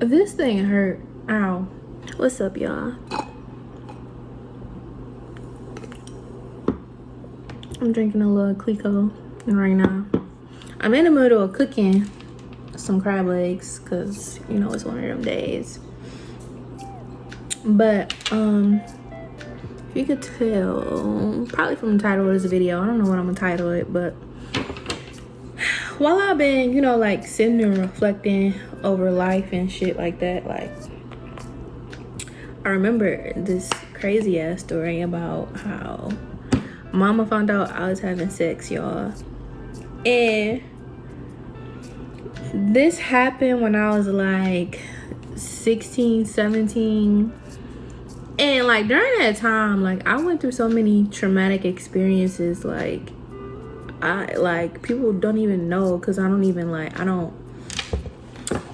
This thing hurt. Ow. What's up, y'all? I'm drinking a little Clico right now. I'm in the middle of cooking some crab legs because, you know, it's one of them days. But, if you could tell, probably from the title of this video, I don't know what I'm gonna title it, but while I've been, you know, like sitting and reflecting over life and shit like that, like I remember this crazy ass story about how mama found out I was having sex, y'all. And this happened when I was like 16, 17. And like during that time, like I went through so many traumatic experiences. Like people don't even know, because I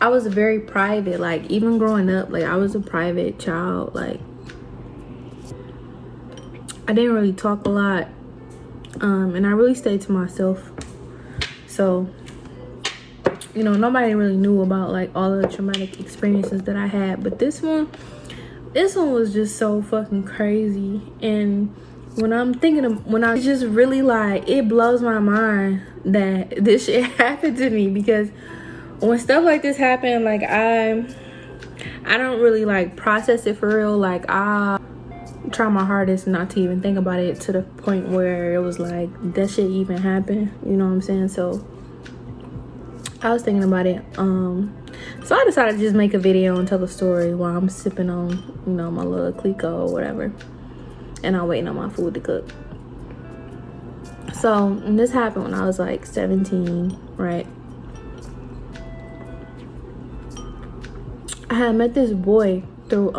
was very private. Like even growing up, like I was a private child. Like I didn't really talk a lot, and I really stayed to myself. So, you know, nobody really knew about like all of the traumatic experiences that I had. But this one was just so fucking crazy. And when I just really like, it blows my mind that this shit happened to me, because when stuff like this happen, like I don't really like process it for real. Like I try my hardest not to even think about it, to the point where it was like that shit even happened, you know what I'm saying? So I was thinking about it, so I decided to just make a video and tell the story while I'm sipping on, you know, my little Clico or whatever, and I'm waiting on my food to cook. So this happened when I was like 17, right? I had met this boy through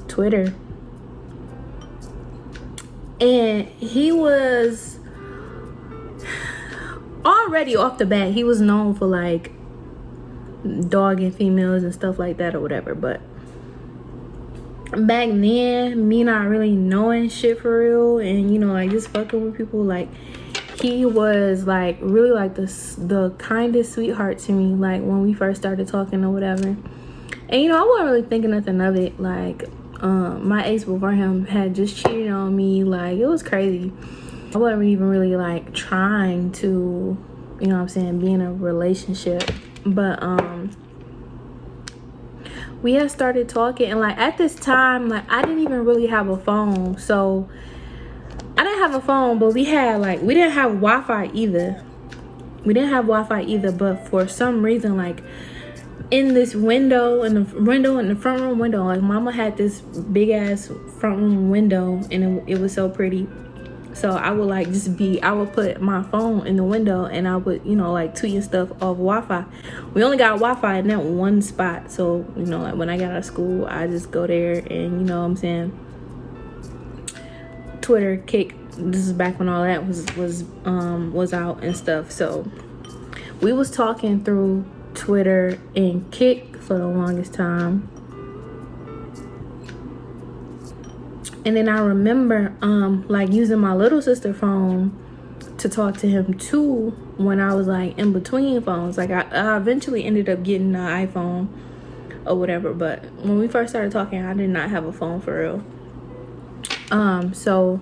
Twitter, and he was already off the bat, he was known for like dogging females and stuff like that or whatever. But back then, me not really knowing shit for real, and you know, like just fucking with people, like he was like really like the kindest sweetheart to me, like when we first started talking or whatever. And you know, I wasn't really thinking nothing of it. Like my ex before him had just cheated on me. Like it was crazy. I wasn't even really like trying to, you know what I'm saying, be in a relationship. But we had started talking, and like at this time, like I didn't even really have a phone. So I didn't have a phone, but we didn't have Wi-Fi either. But for some reason, like in this window, in the front room window, like mama had this big ass front room window, and it was so pretty. So I would like I would put my phone in the window, and I would, you know, like tweet and stuff off Wi-Fi. We only got Wi-Fi in that one spot. So, you know, like when I got out of school, I just go there and, you know what I'm saying, Twitter, Kick. This is back when all that was out and stuff. So we was talking through Twitter and Kick for the longest time. And then I remember like using my little sister phone to talk to him too, when I was like in between phones. Like I eventually ended up getting an iPhone or whatever, but when we first started talking, I did not have a phone for real. So,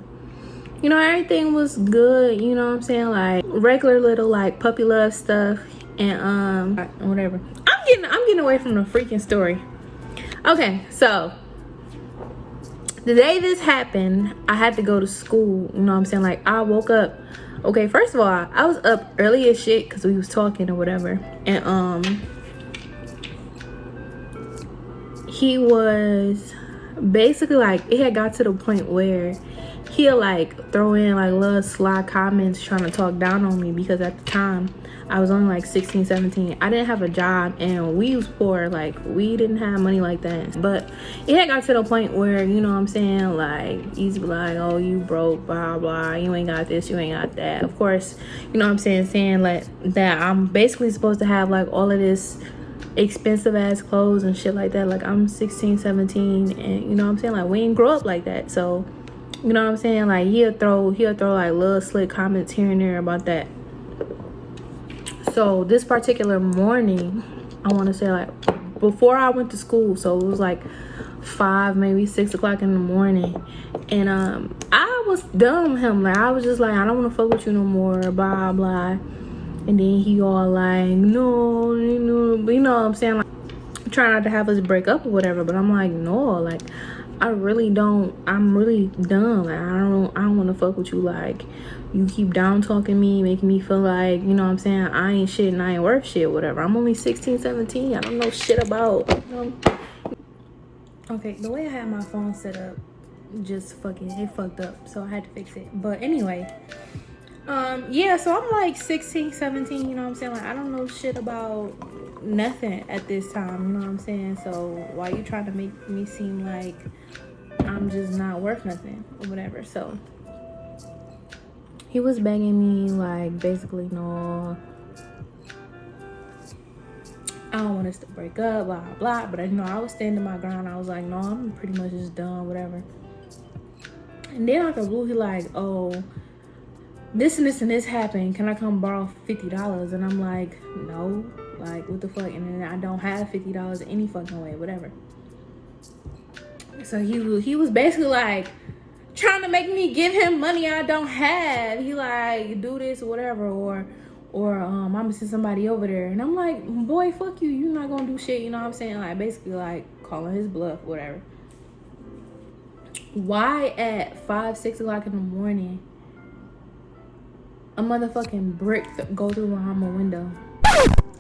you know, everything was good, you know what I'm saying, like regular little like puppy love stuff, and whatever. I'm getting away from the freaking story. Okay, so the day this happened, I had to go to school, you know what I'm saying? Like I woke up, okay, first of all, I was up early as shit because we was talking or whatever. And he was basically like, it had got to the point where he'll like throw in like little sly comments trying to talk down on me, because at the time I was only like 16, 17. I didn't have a job, and we was poor. Like we didn't have money like that. But it had got to the point where, you know what I'm saying, like he's like, oh, you broke, blah blah, you ain't got this, you ain't got that. Of course, you know what I'm saying like that I'm basically supposed to have like all of this expensive ass clothes and shit like that. Like I'm 16, 17, and you know what I'm saying, like we didn't grow up like that. So, you know what I'm saying, like he'll throw like little slick comments here and there about that. So this particular morning, I want to say like before I went to school. So it was like 5, maybe 6 o'clock in the morning. And I was done with him. Like, I was just like, I don't want to fuck with you no more, blah blah. And then he all like, no, but you know what I'm saying, like, trying not to have us break up or whatever. But I'm like, no, like, I'm really done. Like, I don't want to fuck with you. Like, you keep down talking me, making me feel like, you know what I'm saying, I ain't shit and I ain't worth shit, whatever. I'm only 16, 17. I don't know shit about, you know. Okay, the way I had my phone set up, just fucking, it fucked up. So I had to fix it. But anyway, yeah, so I'm like 16, 17, you know what I'm saying? Like, I don't know shit about nothing at this time, you know what I'm saying? So why you trying to make me seem like I'm just not worth nothing or whatever? So he was begging me, like, basically, no, I don't want us to break up, blah blah. But you know, I was standing my ground. I was like, no, I'm pretty much just done, whatever. And then like a blue, he like, oh, this and this and this happened, can I come borrow $50? And I'm like, no, like, what the fuck? And then I don't have $50 any fucking way, whatever. So he was basically like trying to make me give him money I don't have. He like, do this or whatever, or I'm gonna send somebody over there. And I'm like, boy, fuck you, you're not gonna do shit, you know what I'm saying? Like, basically like calling his bluff, whatever. Why at 5, 6 o'clock in the morning a motherfucking brick go through my window?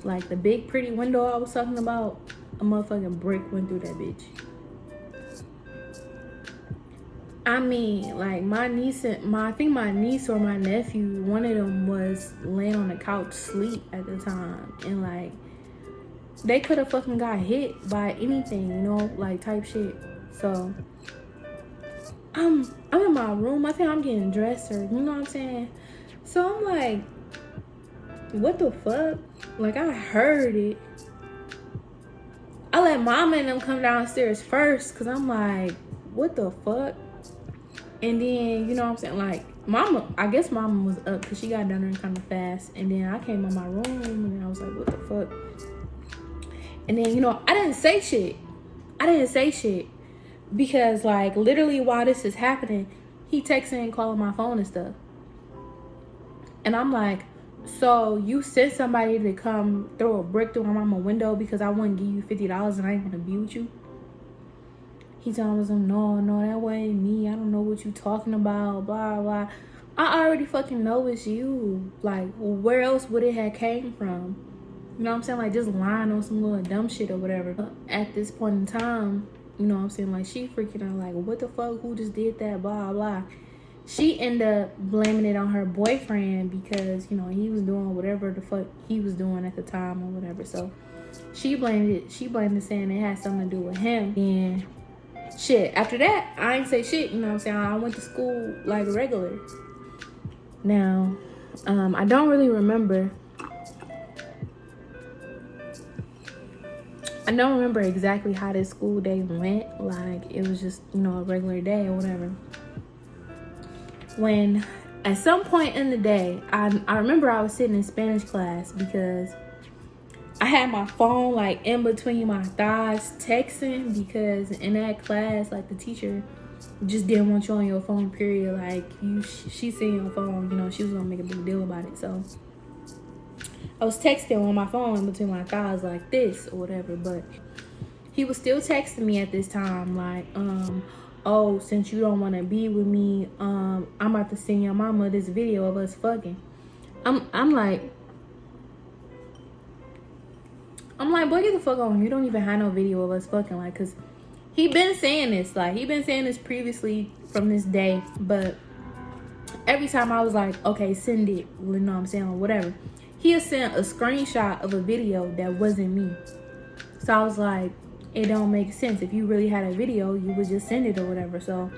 Like, the big pretty window I was talking about, a motherfucking brick went through that bitch. I mean, like, my niece I think my niece or my nephew, one of them was laying on the couch sleep at the time, and like, they could have fucking got hit by anything, you know, like, type shit. So I'm in my room. I think I'm getting dressed, or you know what I'm saying. So I'm like, what the fuck? Like, I heard it. I let mama and them come downstairs first, cause I'm like, what the fuck? And then, you know what I'm saying, like, I guess mama was up because she got down there kind of fast. And then I came in my room and I was like, what the fuck? And then, you know, I didn't say shit because, like, literally while this is happening, he texting and calling my phone and stuff. And I'm like, so you sent somebody to come throw a brick through my mama's window because I wouldn't give you $50 and I ain't gonna be with you? He told me, no, that wasn't me. I don't know what you talking about, blah, blah. I already fucking know it's you. Like, where else would it have came from? You know what I'm saying? Like, just lying on some little dumb shit or whatever. At this point in time, you know what I'm saying? Like, she freaking out, like, what the fuck? Who just did that? Blah, blah. She ended up blaming it on her boyfriend because, you know, he was doing whatever the fuck he was doing at the time or whatever. So she blamed it saying it had something to do with him. And shit, after that, I ain't say shit, you know what I'm saying? I went to school like regular. Now, I don't really remember. I don't remember exactly how this school day went. Like, it was just, you know, a regular day or whatever. When, at some point in the day, I remember I was sitting in Spanish class because I had my phone like in between my thighs texting, because in that class, like, the teacher just didn't want you on your phone, period. Like, she seen your phone, you know, she was gonna make a big deal about it. So I was texting on my phone in between my thighs like this or whatever. But he was still texting me at this time, like, oh, since you don't want to be with me, I'm about to send your mama this video of us fucking. I'm like, boy, get the fuck on. You don't even have no video of us fucking. Like, cause he been saying this. Like, he been saying this previously from this day. But every time I was like, okay, send it. You know what I'm saying? Or whatever. He had sent a screenshot of a video that wasn't me. So I was like, it don't make sense. If you really had a video, you would just send it or whatever. So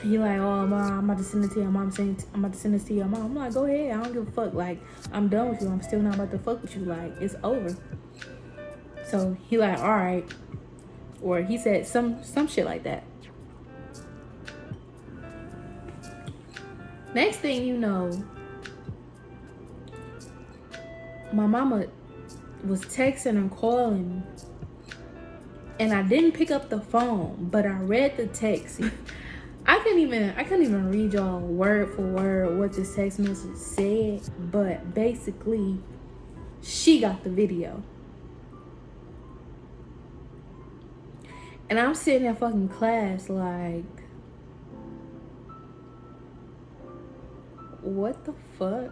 he like, oh, mom, I'm about to send it to your mom. I'm about to send this to your mom. I'm like, go ahead. I don't give a fuck. Like, I'm done with you. I'm still not about to fuck with you. Like, it's over. So he like, all right. Or he said some shit like that. Next thing you know, my mama was texting and calling me. And I didn't pick up the phone, but I read the text. I couldn't even read y'all word for word what this text message said, but basically she got the video. And I'm sitting in fucking class like, what the fuck?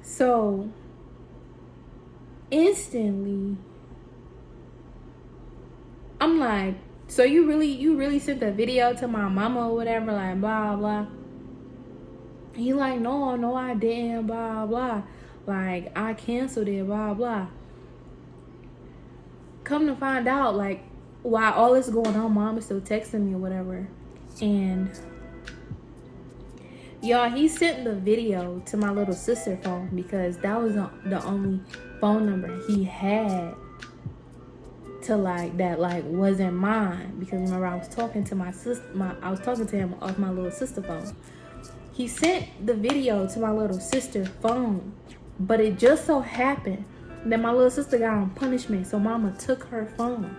So instantly I'm like, so you really sent the video to my mama or whatever, like blah blah. He like, no I didn't, blah blah, like I canceled it, blah blah. Come to find out, like, while all this going on, mom is still texting me or whatever. And y'all, he sent the video to my little sister phone because that was the only phone number he had to like that like wasn't mine, because remember I was talking to my sister, I was talking to him off my little sister phone. He sent the video to my little sister phone, but it just so happened that my little sister got on punishment, so mama took her phone.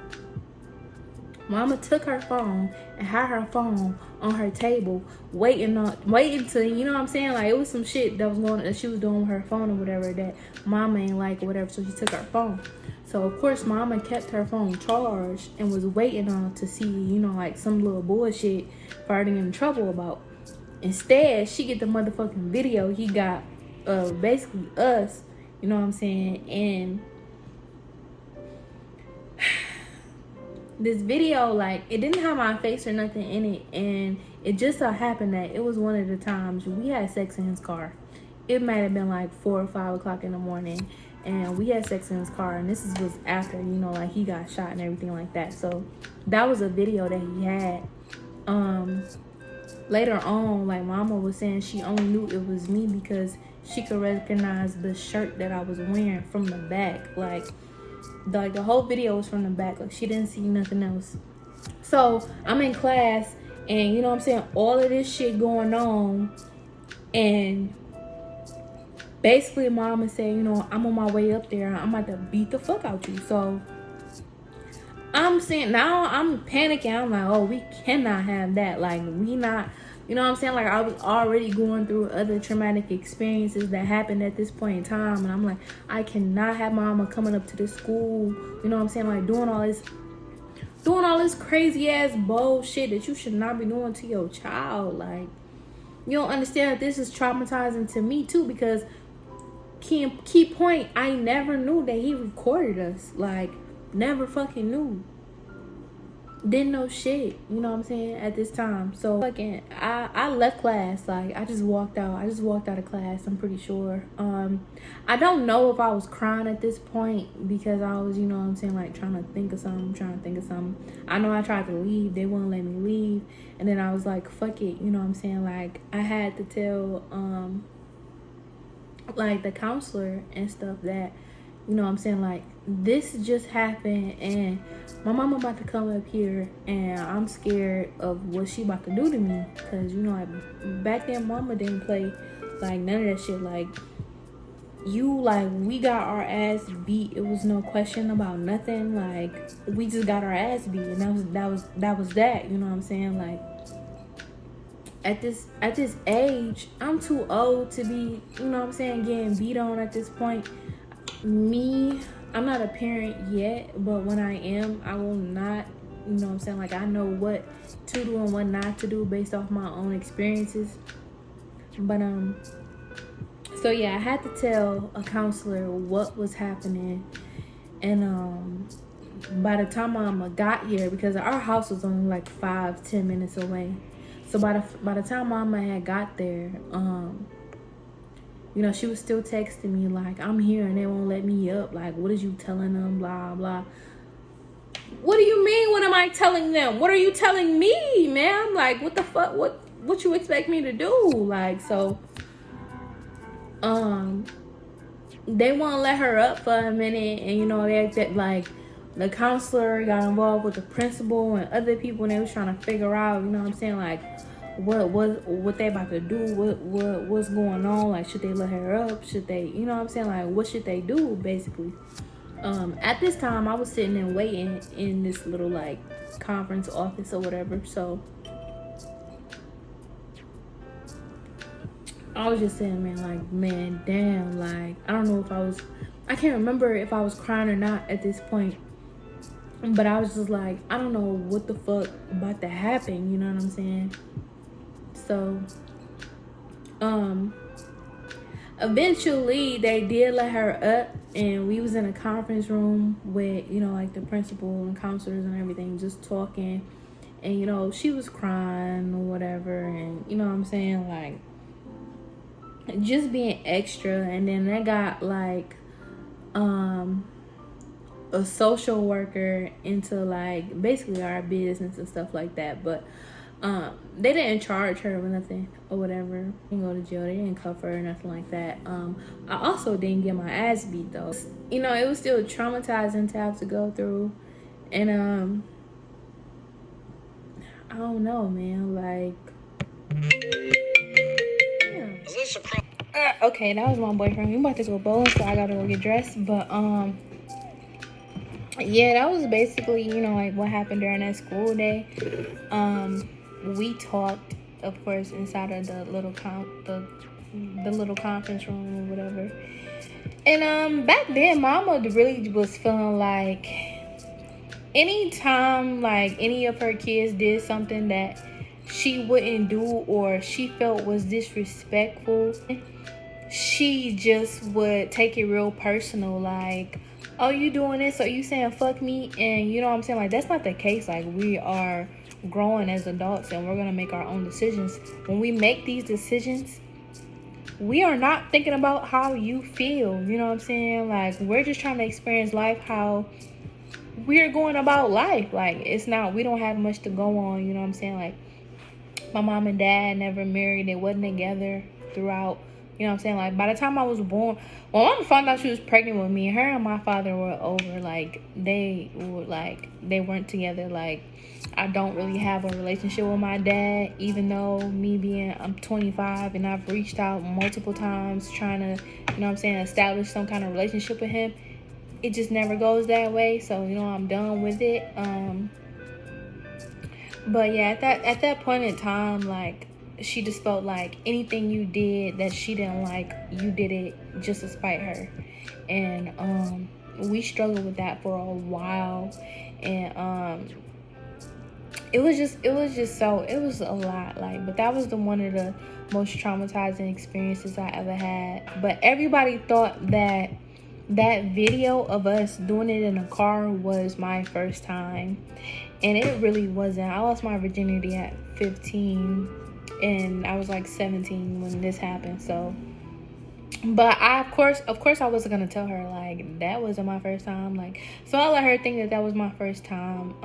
Mama took her phone and had her phone on her table, waiting to, you know what I'm saying? Like, it was some shit that was going that she was doing with her phone or whatever that mama ain't like or whatever, so she took her phone. So of course mama kept her phone charged and was waiting on to see, you know, like some little bullshit for her to get in trouble about. Instead, she get the motherfucking video he got of basically us, you know what I'm saying? And this video, like, it didn't have my face or nothing in it, and it just so happened that it was one of the times we had sex in his car. It might have been like 4 or 5 o'clock in the morning, and we had sex in his car, and this was after, you know, like he got shot and everything like that. So that was a video that he had. Later on, like, mama was saying she only knew it was me because she could recognize the shirt that I was wearing from the back. Like the whole video was from the back. Like, she didn't see nothing else. So I'm in class, and you know what I'm saying, all of this shit going on, and basically mama said, you know, I'm on my way up there, I'm about to beat the fuck out you. So I'm saying, now I'm panicking. I'm like, oh, we cannot have that. Like, we not, you know what I'm saying? Like, I was already going through other traumatic experiences that happened at this point in time. And I'm like, I cannot have mama coming up to this school, you know what I'm saying? Like, doing all this crazy ass bullshit that you should not be doing to your child. Like, you don't understand that this is traumatizing to me too, because key point, I never knew that he recorded us. Like, never fucking knew. Didn't know shit, you know what I'm saying, at this time. So fucking I left class. Like, I just walked out of class, I'm pretty sure. I don't know if I was crying at this point because I was, you know what I'm saying, like trying to think of something. I know I tried to leave, they wouldn't let me leave, and then I was like, fuck it, you know what I'm saying. Like, I had to tell like the counselor and stuff that, you know what I'm saying, like, this just happened and my mama about to come up here and I'm scared of what she about to do to me. Because, you know, like, back then mama didn't play like none of that shit. Like, we got our ass beat. It was no question about nothing. Like, we just got our ass beat, and that was that, you know what I'm saying. Like, at this age, I'm too old to be, you know what I'm saying, getting beat on at this point. I'm not a parent yet, but when I am, I will not, you know what I'm saying, like, I know what to do and what not to do based off my own experiences. But so yeah, I had to tell a counselor what was happening. And by the time mama got here, because our house was only like 5-10 minutes away, so by the time mama had got there, you know, she was still texting me like, I'm here and they won't let me up. Like, what is you telling them? Blah, blah. What do you mean? What am I telling them? What are you telling me, man? Like, what the fuck? What you expect me to do? Like, so, they won't let her up for a minute. And, you know, that like, the counselor got involved with the principal and other people, and they was trying to figure out, you know what I'm saying, like, what they about to do, what's going on. Like, should they let her up? Should they, you know what I'm saying? Like, what should they do, basically? At this time, I was sitting and waiting in this little like conference office or whatever. So I was just saying, man, damn, like, I don't know if I can't remember if I was crying or not at this point. But I was just like, I don't know what the fuck about to happen, you know what I'm saying? So, eventually they did let her up, and we was in a conference room with, you know, like the principal and counselors and everything, just talking. And, you know, she was crying or whatever, and, you know what I'm saying, like, just being extra. And then they got like a social worker into like basically our business and stuff like that. But they didn't charge her with nothing or whatever. Didn't go to jail, they didn't cuff her or nothing like that. I also didn't get my ass beat though. You know, it was still traumatizing to have to go through. And I don't know, man, like, yeah. Okay, that was my boyfriend. We about to go bowling, so I gotta go get dressed. But yeah, that was basically, you know, like what happened during that school day. We talked, of course, inside of the little the little conference room or whatever. And back then, Mama really was feeling like anytime like any of her kids did something that she wouldn't do or she felt was disrespectful, she just would take it real personal. Like, oh, you doing this? So you saying fuck me? And you know what I'm saying? Like, that's not the case. Like, we are growing as adults and we're gonna make our own decisions. When we make these decisions, we are not thinking about how you feel. You know what I'm saying? Like, we're just trying to experience life how we're going about life. Like, it's not, we don't have much to go on. You know what I'm saying? Like, my mom and dad never married. They wasn't together throughout. You know what I'm saying? Like, by the time I was born, when mom found out she was pregnant with me, her and my father were over. Like, they weren't together. Like, I don't really have a relationship with my dad, even though I'm 25 and I've reached out multiple times trying to, you know what I'm saying, establish some kind of relationship with him. It just never goes that way. So, you know, I'm done with it. But yeah, at that point in time, like, she just felt like anything you did that she didn't like, you did it just to spite her. And we struggled with that for a while. And it was a lot. Like, but that was one of the most traumatizing experiences I ever had. But everybody thought that video of us doing it in a car was my first time, and it really wasn't. I lost my virginity at 15 and I was like 17 when this happened. So, but I of course I wasn't gonna tell her like that wasn't my first time. Like, so I let her think that was my first time.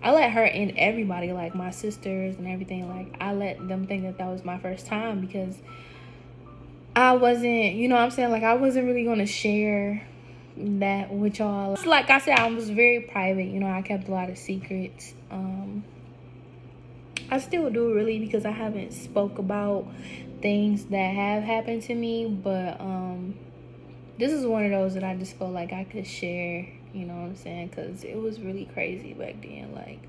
I let her and everybody, like my sisters and everything, like I let them think that was my first time, because I wasn't, you know what I'm saying, like I wasn't really gonna share that with y'all. Like I said, I was very private. You know, I kept a lot of secrets. I still do, really, because I haven't spoke about things that have happened to me. But this is one of those that I just felt like I could share. You know what I'm saying? Because it was really crazy back then. Like,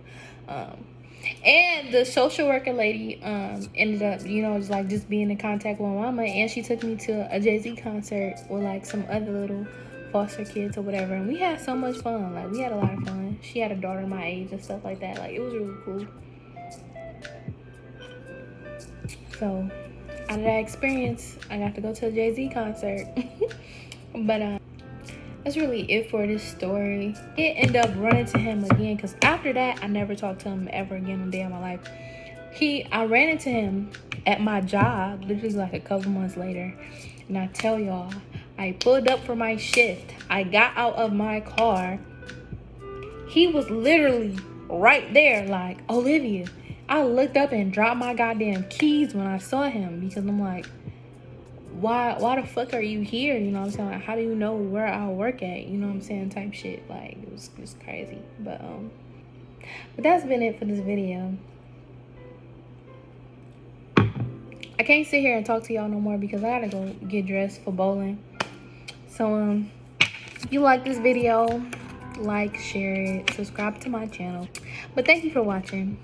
and the social worker lady ended up, you know, just being in contact with Mama, and she took me to a Jay-Z concert with like some other little foster kids or whatever, and we had so much fun. Like, we had a lot of fun. She had a daughter my age and stuff like that. Like, it was really cool. So out of that experience, I got to go to a Jay-Z concert. But that's really it for this story. It ended up running to him again, because after that, I never talked to him ever again a day in my life. I ran into him at my job, literally like a couple months later. And I tell y'all, I pulled up for my shift. I got out of my car. He was literally right there, like, Olivia. I looked up and dropped my goddamn keys when I saw him, because I'm like, why the fuck are you here? You know what I'm saying? Like, how do you know where I work at? You know what I'm saying? Type shit. Like, it was just crazy. But that's been it for this video. can't sit here and talk to y'all no more because I gotta go get dressed for bowling. So if you like this video, like, share it, subscribe to my channel. But thank you for watching.